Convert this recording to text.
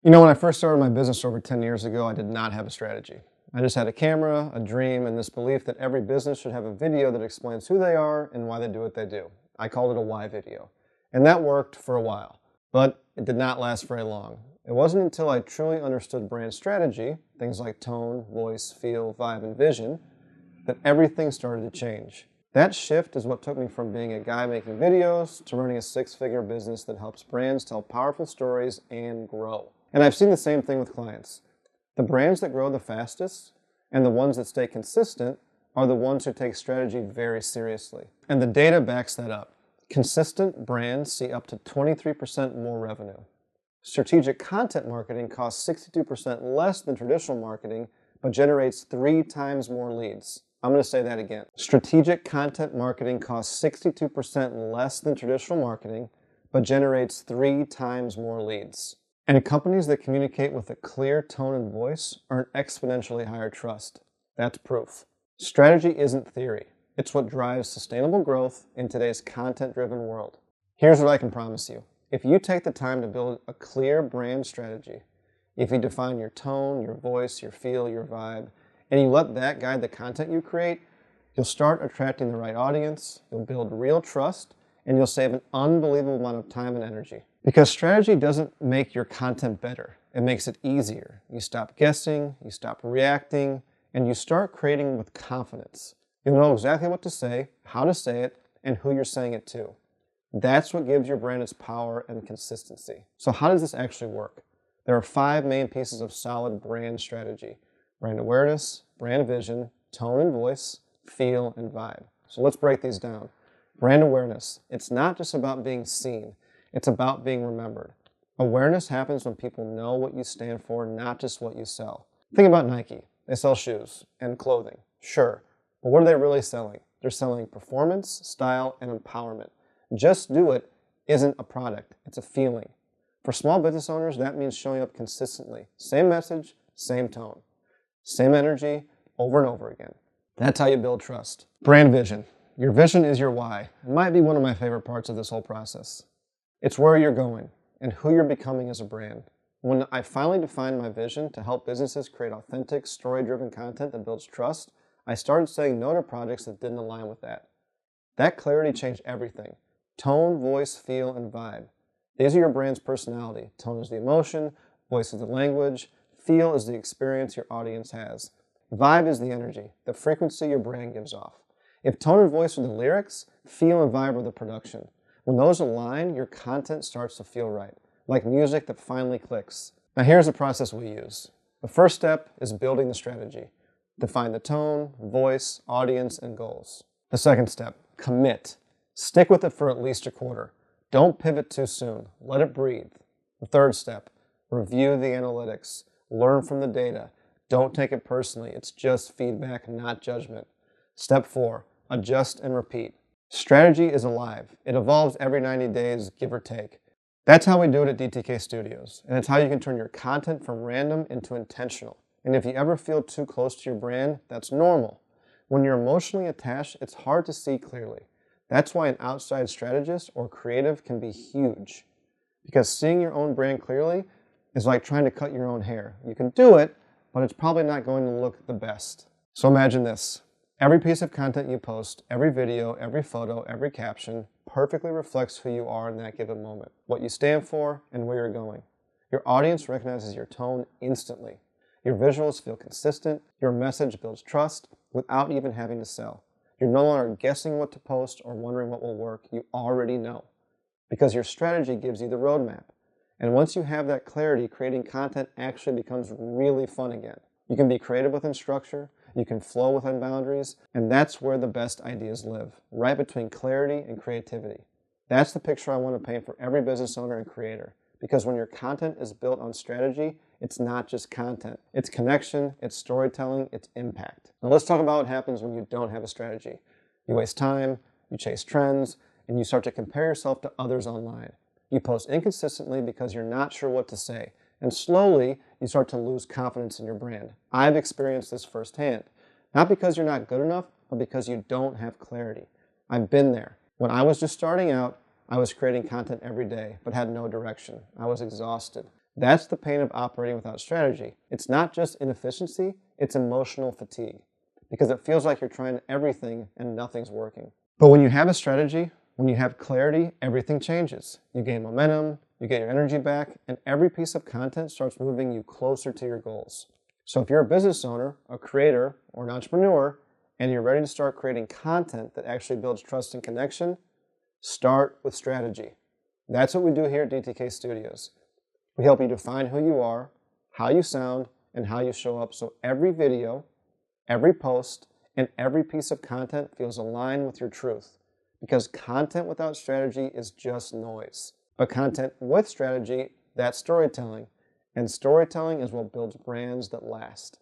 When I first started my business over 10 years ago, I did not have a strategy. I just had a camera, a dream, and this belief that every business should have a video that explains who they are and why they do what they do. I called it a why video. And that worked for a while, but it did not last very long. It wasn't until I truly understood brand strategy, things like tone, voice, feel, vibe, and vision, that everything started to change. That shift is what took me from being a guy making videos to running a six-figure business that helps brands tell powerful stories and grow. And I've seen the same thing with clients. The brands that grow the fastest and the ones that stay consistent are the ones who take strategy very seriously. And the data backs that up. Consistent brands see up to 23% more revenue. Strategic content marketing costs 62% less than traditional marketing, but generates 3 times more leads. I'm going to say that again. Strategic content marketing costs 62% less than traditional marketing, but generates 3 times more leads. And companies that communicate with a clear tone and voice earn exponentially higher trust. That's proof. Strategy isn't theory. It's what drives sustainable growth in today's content-driven world. Here's what I can promise you. If you take the time to build a clear brand strategy, if you define your tone, your voice, your feel, your vibe, and you let that guide the content you create, you'll start attracting the right audience, you'll build real trust, and you'll save an unbelievable amount of time and energy. Because strategy doesn't make your content better. It makes it easier. You stop guessing, you stop reacting, and you start creating with confidence. You'll know exactly what to say, how to say it, and who you're saying it to. That's what gives your brand its power and consistency. So how does this actually work? There are 5 main pieces of solid brand strategy: brand awareness, brand vision, tone and voice, feel, and vibe. So let's break these down. Brand awareness. It's not just about being seen. It's about being remembered. Awareness happens when people know what you stand for, not just what you sell. Think about Nike. They sell shoes and clothing, sure. But what are they really selling? They're selling performance, style, and empowerment. Just do it isn't a product. It's a feeling. For small business owners, that means showing up consistently. Same message, same tone. Same energy, over and over again. That's how you build trust. Brand vision. Your vision is your why. It might be one of my favorite parts of this whole process. It's where you're going and who you're becoming as a brand. When I finally defined my vision to help businesses create authentic, story-driven content that builds trust, I started saying no to projects that didn't align with that. That clarity changed everything. Tone, voice, feel, and vibe. These are your brand's personality. Tone is the emotion, voice is the language, feel is the experience your audience has. Vibe is the energy, the frequency your brand gives off. If tone and voice are the lyrics, feel and vibe are the production. When those align, your content starts to feel right, like music that finally clicks. Now here's the process we use. The first step is building the strategy. Define the tone, voice, audience, and goals. The second step, commit. Stick with it for at least a quarter. Don't pivot too soon. Let it breathe. The third step, review the analytics. Learn from the data. Don't take it personally. It's just feedback, not judgment. Step 4, adjust and repeat. Strategy is alive. It evolves every 90 days, give or take. That's how we do it at DTK Studios, and it's how you can turn your content from random into intentional. And if you ever feel too close to your brand, that's normal. When you're emotionally attached, it's hard to see clearly. That's why an outside strategist or creative can be huge. Because seeing your own brand clearly is like trying to cut your own hair. You can do it, but it's probably not going to look the best. So imagine this. Every piece of content you post, every video, every photo, every caption perfectly reflects who you are in that given moment, what you stand for, and where you're going. Your audience recognizes your tone instantly. Your visuals feel consistent. Your message builds trust without even having to sell. You're no longer guessing what to post or wondering what will work. You already know, because your strategy gives you the roadmap. And once you have that clarity, creating content actually becomes really fun again. You can be creative within structure. You can flow within boundaries, and that's where the best ideas live, right between clarity and creativity. That's the picture I want to paint for every business owner and creator, because when your content is built on strategy, it's not just content. It's connection, it's storytelling, it's impact. Now let's talk about what happens when you don't have a strategy. You waste time, you chase trends, and you start to compare yourself to others online. You post inconsistently because you're not sure what to say. And slowly, you start to lose confidence in your brand. I've experienced this firsthand. Not because you're not good enough, but because you don't have clarity. I've been there. When I was just starting out, I was creating content every day, but had no direction. I was exhausted. That's the pain of operating without strategy. It's not just inefficiency, it's emotional fatigue, because it feels like you're trying everything and nothing's working. But when you have a strategy, when you have clarity, everything changes. You gain momentum, you get your energy back, and every piece of content starts moving you closer to your goals. So if you're a business owner, a creator, or an entrepreneur, and you're ready to start creating content that actually builds trust and connection, start with strategy. That's what we do here at DTK Studios. We help you define who you are, how you sound, and how you show up so every video, every post, and every piece of content feels aligned with your truth. Because content without strategy is just noise. But content with strategy, that's storytelling. And storytelling is what builds brands that last.